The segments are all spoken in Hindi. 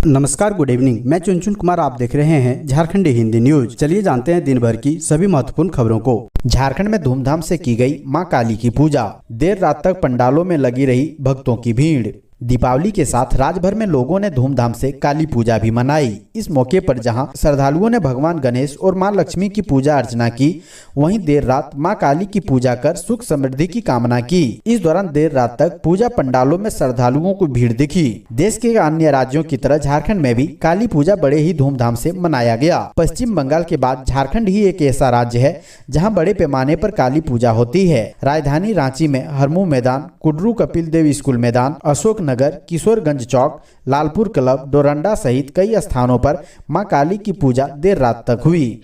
नमस्कार, गुड इवनिंग। मैं चुनचुन कुमार, आप देख रहे हैं झारखंडी हिंदी न्यूज। चलिए जानते हैं दिन भर की सभी महत्वपूर्ण खबरों को। झारखंड में धूमधाम से की गई मां काली की पूजा। देर रात तक पंडालों में लगी रही भक्तों की भीड़। दीपावली के साथ राज्य भर में लोगों ने धूमधाम से काली पूजा भी मनाई। इस मौके पर जहां श्रद्धालुओं ने भगवान गणेश और मां लक्ष्मी की पूजा अर्चना की, वहीं देर रात मां काली की पूजा कर सुख समृद्धि की कामना की। इस दौरान देर रात तक पूजा पंडालों में श्रद्धालुओं को भीड़ दिखी। देश के अन्य राज्यों की तरह झारखंड में भी काली पूजा बड़े ही धूमधाम से मनाया गया। पश्चिम बंगाल के बाद झारखंड ही एक ऐसा राज्य है जहाँ बड़े पैमाने पर काली पूजा होती है। राजधानी रांची में हरमू मैदान, कुडरू कपिल देव स्कूल मैदान, अशोक नगर, किशोरगंज चौक, लालपुर क्लब, डोरंडा सहित कई स्थानों पर मां काली की पूजा देर रात तक हुई।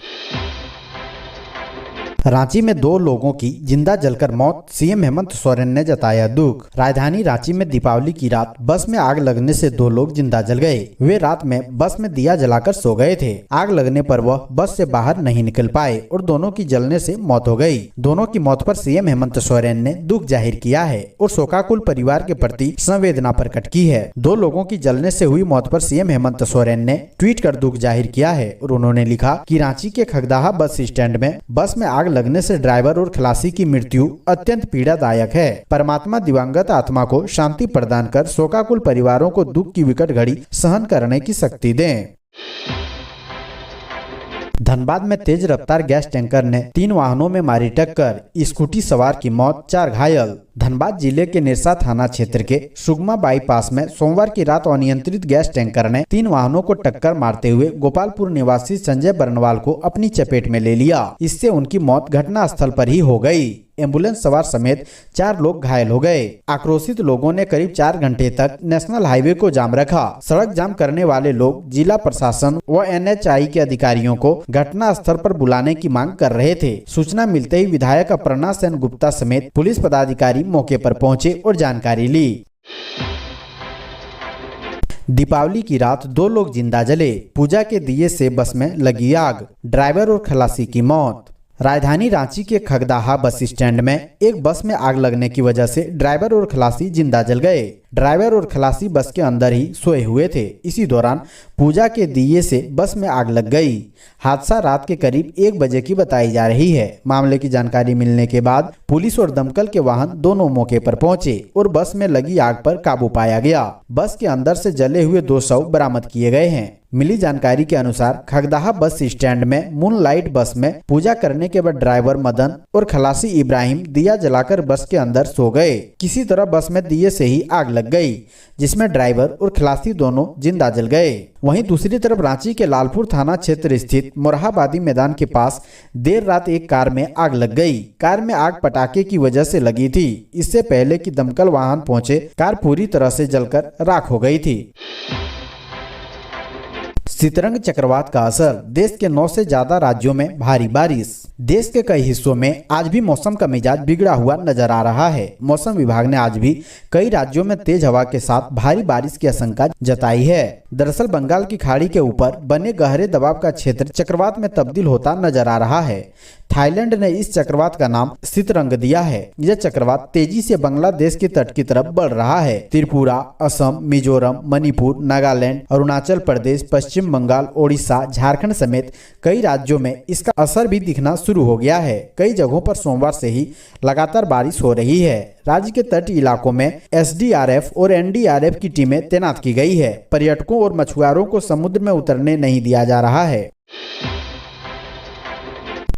रांची में 2 लोगों की जिंदा जलकर मौत, सीएम हेमंत सोरेन ने जताया दुख। राजधानी रांची में दीपावली की रात बस में आग लगने से 2 लोग जिंदा जल गए। वे रात में बस में दिया जलाकर सो गए थे। आग लगने पर वह बस से बाहर नहीं निकल पाए और दोनों की जलने से मौत हो गई। दोनों की मौत पर सीएम हेमंत सोरेन ने दुख जाहिर किया है और शोकाकुल परिवार के प्रति संवेदना प्रकट की है। 2 लोगों की जलने से हुई मौत पर सीएम हेमंत सोरेन ने ट्वीट कर दुख जाहिर किया है और उन्होंने लिखा कि रांची के खगदाहा बस स्टैंड में बस में आग लगने से ड्राइवर और खलासी की मृत्यु अत्यंत पीड़ादायक है। परमात्मा दिवंगत आत्मा को शांति प्रदान कर शोकाकुल परिवारों को दुख की विकट घड़ी सहन करने की शक्ति दें। धनबाद में तेज रफ्तार गैस टैंकर ने 3 वाहनों में मारी टक्कर, स्कूटी सवार की मौत, 4 घायल। धनबाद जिले के निरसा थाना क्षेत्र के सुगमा बाईपास में सोमवार की रात अनियंत्रित गैस टैंकर ने 3 वाहनों को टक्कर मारते हुए गोपालपुर निवासी संजय बरनवाल को अपनी चपेट में ले लिया। इससे उनकी मौत घटना स्थल पर ही हो गई। एम्बुलेंस सवार समेत 4 लोग घायल हो गए। आक्रोशित लोगों ने करीब 4 घंटे तक नेशनल हाईवे को जाम रखा। सड़क जाम करने वाले लोग जिला प्रशासन व NHAI के अधिकारियों को घटना स्थल पर बुलाने की मांग कर रहे थे। सूचना मिलते ही विधायक अपर्णा सेन गुप्ता समेत पुलिस पदाधिकारी मौके पर पहुंचे और जानकारी ली। दीपावली की रात 2 लोग जिंदा जले, पूजा के दिए से बस में लगी आग, ड्राइवर और खलासी की मौत। राजधानी रांची के खगदाहा बस स्टैंड में एक बस में आग लगने की वजह से ड्राइवर और खलासी जिंदा जल गए। ड्राइवर और खलासी बस के अंदर ही सोए हुए थे। इसी दौरान पूजा के दिए से बस में आग लग गई। हादसा रात के करीब 1 बजे की बताई जा रही है। मामले की जानकारी मिलने के बाद पुलिस और दमकल के वाहन दोनों मौके पर पहुंचे और बस में लगी आग पर काबू पाया गया। बस के अंदर से जले हुए 2 शव बरामद किए गए हैं। मिली जानकारी के अनुसार खगदाहा बस स्टैंड में मूनलाइट बस में पूजा करने के बाद ड्राइवर मदन और खलासी इब्राहिम दिया जलाकर बस के अंदर सो गए। किसी तरह बस में दिए से ही आग लग गई, जिसमें ड्राइवर और खलासी दोनों जिंदा जल गए। वहीं दूसरी तरफ रांची के लालपुर थाना क्षेत्र स्थित मोरहाबादी मैदान के पास देर रात एक कार में आग लग गई। कार में आग पटाखे की वजह से लगी थी। इससे पहले कि दमकल वाहन पहुंचे, कार पूरी तरह से जलकर राख हो गई थी। सितरंग चक्रवात का असर, देश के 9 से ज्यादा राज्यों में भारी बारिश। देश के कई हिस्सों में आज भी मौसम का मिजाज बिगड़ा हुआ नजर आ रहा है। मौसम विभाग ने आज भी कई राज्यों में तेज हवा के साथ भारी बारिश की आशंका जताई है। दरअसल बंगाल की खाड़ी के ऊपर बने गहरे दबाव का क्षेत्र चक्रवात में तब्दील होता नजर आ रहा है। थाईलैंड ने इस चक्रवात का नाम सितरंग दिया है। यह चक्रवात तेजी से बांग्लादेश की तट की तरफ बढ़ रहा है। त्रिपुरा, असम, मिजोरम, मणिपुर, नागालैंड, अरुणाचल प्रदेश, पश्चिम बंगाल, ओडिशा, झारखंड समेत कई राज्यों में इसका असर भी दिखना शुरू हो गया है। कई जगहों पर सोमवार से ही लगातार बारिश हो रही है। राज्य के तटीय इलाकों में SDRF और NDRF की टीमें तैनात की गई है। पर्यटकों और मछुआरों को समुद्र में उतरने नहीं दिया जा रहा है।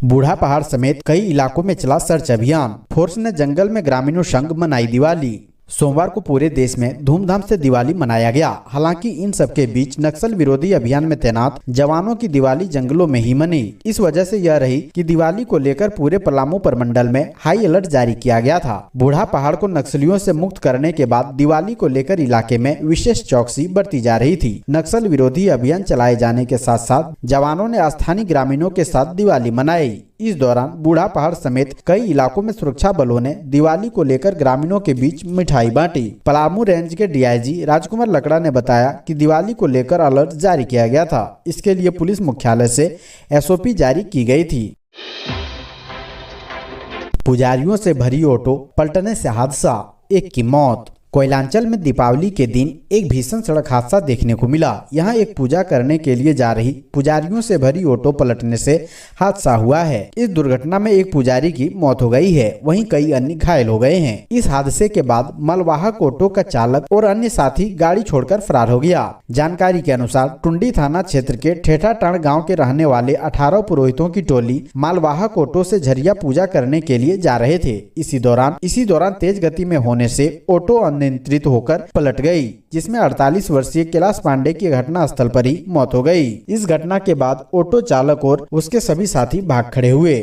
बूढ़ा पहाड़ समेत कई इलाकों में चला सर्च अभियान। फोर्स ने जंगल में ग्रामीणों संग मनाई दिवाली। सोमवार को पूरे देश में धूमधाम से दिवाली मनाया गया। हालांकि इन सबके बीच नक्सल विरोधी अभियान में तैनात जवानों की दिवाली जंगलों में ही मनी। इस वजह से यह रही कि दिवाली को लेकर पूरे पलामू प्रमंडल में हाई अलर्ट जारी किया गया था। बूढ़ा पहाड़ को नक्सलियों से मुक्त करने के बाद दिवाली को लेकर इलाके में विशेष चौकसी बरती जा रही थी। नक्सल विरोधी अभियान चलाए जाने के साथ साथ जवानों ने स्थानीय ग्रामीणों के साथ दिवाली मनाई। इस दौरान बूढ़ा पहाड़ समेत कई इलाकों में सुरक्षा बलों ने दिवाली को लेकर ग्रामीणों के बीच मिठाई बांटी। पलामू रेंज के DIG राजकुमार लकड़ा ने बताया कि दिवाली को लेकर अलर्ट जारी किया गया था। इसके लिए पुलिस मुख्यालय से SOP जारी की गई थी। पुजारियों से भरी ऑटो पलटने से हादसा, 1 की मौत। कोयलांचल में दीपावली के दिन एक भीषण सड़क हादसा देखने को मिला। यहां एक पूजा करने के लिए जा रही पुजारियों से भरी ऑटो पलटने से हादसा हुआ है। इस दुर्घटना में एक पुजारी की मौत हो गई है, वहीं कई अन्य घायल हो गए हैं। इस हादसे के बाद मालवाहक ऑटो का चालक और अन्य साथी गाड़ी छोड़कर फरार हो गया। जानकारी के अनुसार टुंडी थाना क्षेत्र के ठेठाटाण गाँव के रहने वाले 18 पुरोहितों की टोली मालवाहक ऑटो से झरिया पूजा करने के लिए जा रहे थे। इसी दौरान तेज गति में होने से ऑटो अनियंत्रित होकर पलट गई, जिसमें 48 वर्षीय कैलाश पांडे की घटना स्थल पर ही मौत हो गई। इस घटना के बाद ऑटो चालक और उसके सभी साथी भाग खड़े हुए।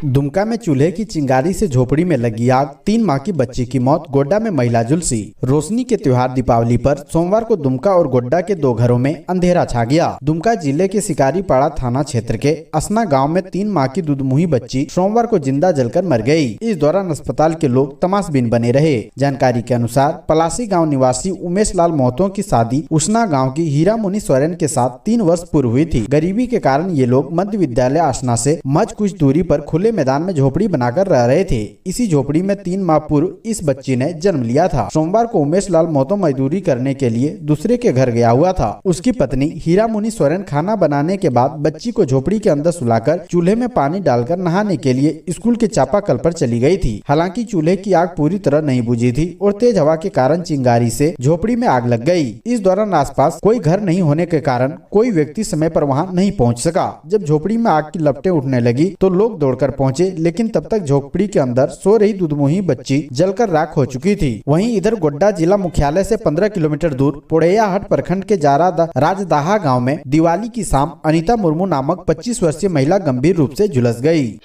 दुमका में चूल्हे की चिंगारी से झोपड़ी में लगी आग, 3 माह की बच्ची की मौत, गोड्डा में महिला झुलसी। रोशनी के त्योहार दीपावली पर सोमवार को दुमका और गोड्डा के 2 घरों में अंधेरा छा गया। दुमका जिले के शिकारीपाड़ा थाना क्षेत्र के असना गांव में 3 माह की दुधमुही बच्ची सोमवार को जिंदा जलकर मर गई। इस दौरान अस्पताल के लोग तमाशबीन बने रहे। जानकारी के अनुसार पलासी गाँव निवासी उमेश लाल महतो की शादी उसना गाँव की हीरा मुनि सोरेन के साथ 3 वर्ष पूर्व हुई थी। गरीबी के कारण ये लोग मध्य विद्यालय असना से मज कुछ दूरी पर खुले मैदान में झोपड़ी बनाकर रह रहे थे। इसी झोपड़ी में 3 माह पूर्व इस बच्ची ने जन्म लिया था। सोमवार को उमेश लाल महतो मजदूरी करने के लिए दूसरे के घर गया हुआ था। उसकी पत्नी हीरा मुनि सोरेन खाना बनाने के बाद बच्ची को झोपड़ी के अंदर सुलाकर चूल्हे में पानी डालकर नहाने के लिए स्कूल के चापाकल पर चली गई थी। हालांकि चूल्हे की आग पूरी तरह नहीं बुझी थी और तेज हवा के कारण चिंगारी से झोपड़ी में आग लग गई। इस दौरान आसपास कोई घर नहीं होने के कारण कोई व्यक्ति समय पर वहां नहीं पहुंच सका। जब झोपड़ी में आग की लपटें उठने लगी तो लोग दौड़कर पहुंचे, लेकिन तब तक झोपड़ी के अंदर सो रही दुधमुही बच्ची जलकर राख हो चुकी थी। वहीं इधर गोड्डा जिला मुख्यालय से 15 किलोमीटर दूर पोड़ैयाहाट प्रखंड के राजदाहा गांव में दिवाली की शाम अनीता मुर्मू नामक 25 वर्षीय महिला गंभीर रूप से झुलस गई।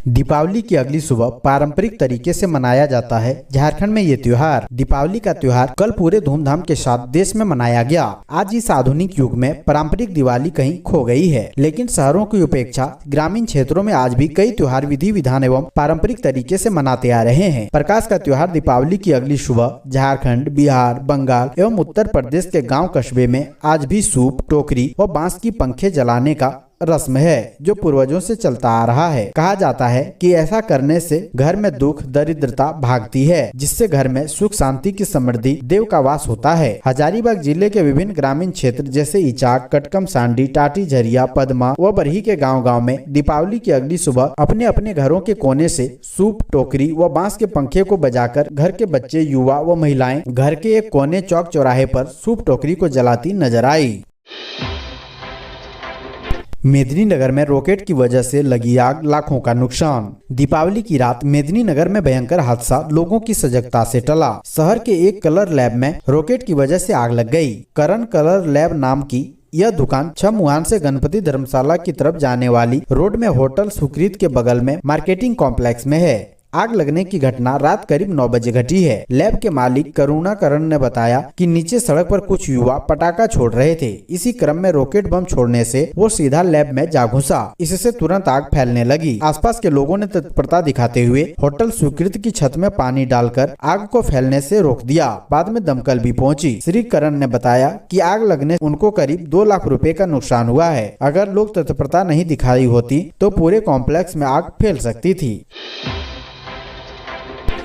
दीपावली की अगली सुबह पारंपरिक तरीके से मनाया जाता है झारखंड में ये त्योहार। दीपावली का त्योहार कल पूरे धूमधाम के साथ देश में मनाया गया। आज इस आधुनिक युग में पारंपरिक दिवाली कहीं खो गई है, लेकिन शहरों की उपेक्षा ग्रामीण क्षेत्रों में आज भी कई त्योहार विधि विधान एवं पारंपरिक तरीके से मनाते आ रहे हैं। प्रकाश का त्योहार दीपावली की अगली सुबह झारखंड, बिहार, बंगाल एवं उत्तर प्रदेश के गाँव कस्बे में आज भी सूप, टोकरी व बांस की पंखे जलाने का रस्म है, जो पूर्वजों से चलता आ रहा है। कहा जाता है कि ऐसा करने से घर में दुख दरिद्रता भागती है, जिससे घर में सुख शांति की समृद्धि देव का वास होता है। हजारीबाग जिले के विभिन्न ग्रामीण क्षेत्र जैसे इचाक, कटकम सांडी, टाटी झरिया, पदमा व बरही के गाँव में दीपावली की अगली सुबह अपने अपने घरों के कोने से सूप, टोकरी व बांस के पंखे को बजाकर घर के बच्चे, युवा व महिलाएं घर के एक कोने चौक चौराहे पर सूप टोकरी को जलाती नजर आई। मेदिनीनगर में रॉकेट की वजह से लगी आग, लाखों का नुकसान। दीपावली की रात मेदिनीनगर में भयंकर हादसा लोगों की सजगता से टला। शहर के एक कलर लैब में रॉकेट की वजह से आग लग गई। करण कलर लैब नाम की यह दुकान छमुहान से गणपति धर्मशाला की तरफ जाने वाली रोड में होटल सुकृत के बगल में मार्केटिंग कॉम्प्लेक्स में है। आग लगने की घटना रात करीब 9 बजे घटी है। लैब के मालिक करुणाकरण ने बताया कि नीचे सड़क पर कुछ युवा पटाखा छोड़ रहे थे। इसी क्रम में रॉकेट बम छोड़ने से वो सीधा लैब में जा घुसा। इससे तुरंत आग फैलने लगी। आसपास के लोगों ने तत्परता दिखाते हुए होटल स्वीकृत की छत में पानी डालकर आग को फैलने से रोक दिया। बाद में दमकल भी पहुंची। श्री करण ने बताया कि आग लगने उनको करीब 2 लाख रुपए का नुकसान हुआ है। अगर लोग तत्परता नहीं दिखाई होती तो पूरे कॉम्प्लेक्स में आग फैल सकती थी।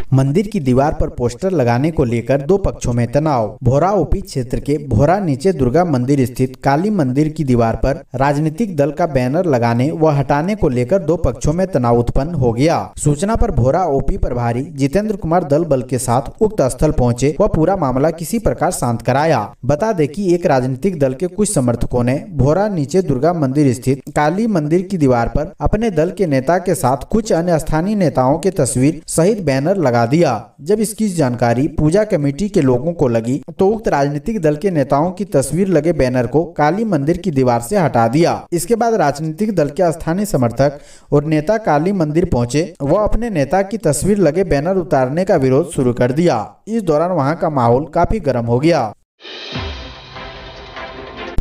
मंदिर की दीवार पर पोस्टर लगाने को लेकर 2 पक्षों में तनाव। भोरा ओपी क्षेत्र के भोरा नीचे दुर्गा मंदिर स्थित काली मंदिर की दीवार पर राजनीतिक दल का बैनर लगाने व हटाने को लेकर 2 पक्षों में तनाव उत्पन्न हो गया। सूचना पर भोरा ओपी प्रभारी जितेंद्र कुमार दल बल के साथ उक्त स्थल पहुंचे व पूरा मामला किसी प्रकार शांत कराया। बता दें कि एक राजनीतिक दल के कुछ समर्थकों ने भोरा नीचे दुर्गा मंदिर स्थित काली मंदिर की दीवार पर अपने दल के नेता के साथ कुछ अन्य स्थानीय नेताओं की तस्वीर सहित बैनर लगा दिया। जब इसकी जानकारी पूजा कमेटी के लोगों को लगी तो उक्त राजनीतिक दल के नेताओं की तस्वीर लगे बैनर को काली मंदिर की दीवार से हटा दिया। इसके बाद राजनीतिक दल के स्थानीय समर्थक और नेता काली मंदिर पहुंचे व अपने नेता की तस्वीर लगे बैनर उतारने का विरोध शुरू कर दिया। इस दौरान वहां का माहौल काफी गर्म हो गया।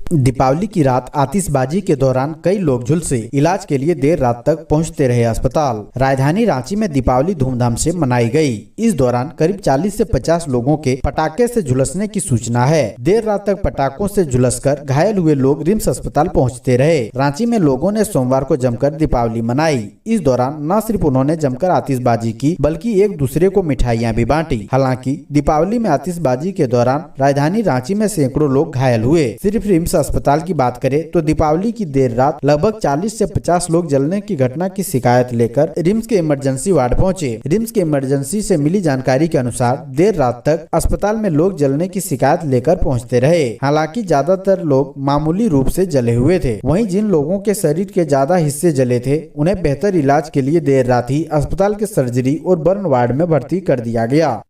दीपावली की रात आतिशबाजी के दौरान कई लोग झुलसे, इलाज के लिए देर रात तक पहुंचते रहे अस्पताल। राजधानी रांची में दीपावली धूमधाम से मनाई गई। इस दौरान करीब 40 से 50 लोगों के पटाखे से झुलसने की सूचना है। देर रात तक पटाखों से झुलसकर घायल हुए लोग रिम्स अस्पताल पहुंचते रहे। रांची में लोगों ने सोमवार को जमकर दीपावली मनाई। इस दौरान न सिर्फ उन्होंने जमकर आतिशबाजी की, बल्कि एक दूसरे को मिठाइयाँ भी बांटी। हालांकि दीपावली में आतिशबाजी के दौरान राजधानी रांची में सैकड़ों लोग घायल हुए। सिर्फ रिम्स अस्पताल की बात करें तो दीपावली की देर रात लगभग 40 से 50 लोग जलने की घटना की शिकायत लेकर रिम्स के इमरजेंसी वार्ड पहुंचे। रिम्स के इमरजेंसी से मिली जानकारी के अनुसार देर रात तक अस्पताल में लोग जलने की शिकायत लेकर पहुंचते रहे। हालांकि ज्यादातर लोग मामूली रूप से जले हुए थे। वहीं जिन लोगों के शरीर के ज्यादा हिस्से जले थे, उन्हें बेहतर इलाज के लिए देर रात ही अस्पताल के सर्जरी और बर्न वार्ड में भर्ती कर दिया गया।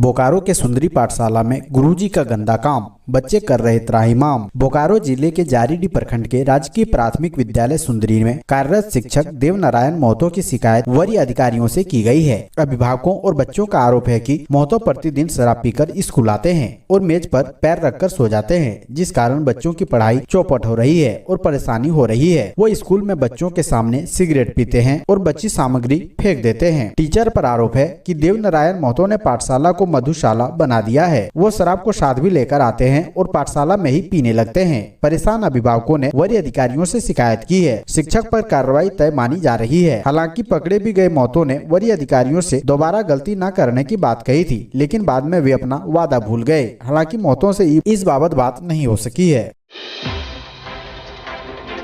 बोकारो के सुंदरी पाठशाला में गुरुजी का गंदा काम, बच्चे कर रहे त्राहिमाम। बोकारो जिले के जारीडीह प्रखंड के राजकीय प्राथमिक विद्यालय सुंदरी में कार्यरत शिक्षक देवनारायण महतो की शिकायत वरीय अधिकारियों से की गई है। अभिभावकों और बच्चों का आरोप है कि महतो प्रतिदिन शराब पीकर स्कूल आते हैं और मेज पर पैर रखकर सो जाते हैं, जिस कारण बच्चों की पढ़ाई चौपट हो रही है और परेशानी हो रही है। वो स्कूल में बच्चों के सामने सिगरेट पीते हैं और बच्ची सामग्री फेंक देते हैं। टीचर पर आरोप है कि देवनारायण महतो ने पाठशाला को मधुशाला बना दिया है। वो शराब को साथ भी लेकर आते हैं और पाठशाला में ही पीने लगते हैं। परेशान अभिभावकों ने वरीय अधिकारियों से शिकायत की है। शिक्षक पर कार्रवाई तय मानी जा रही है। हालांकि पकड़े भी गए महतो ने वरीय अधिकारियों से दोबारा गलती न करने की बात कही थी, लेकिन बाद में वे अपना वादा भूल गए। हालांकि महतो से इस बाबत बात नहीं हो सकी है।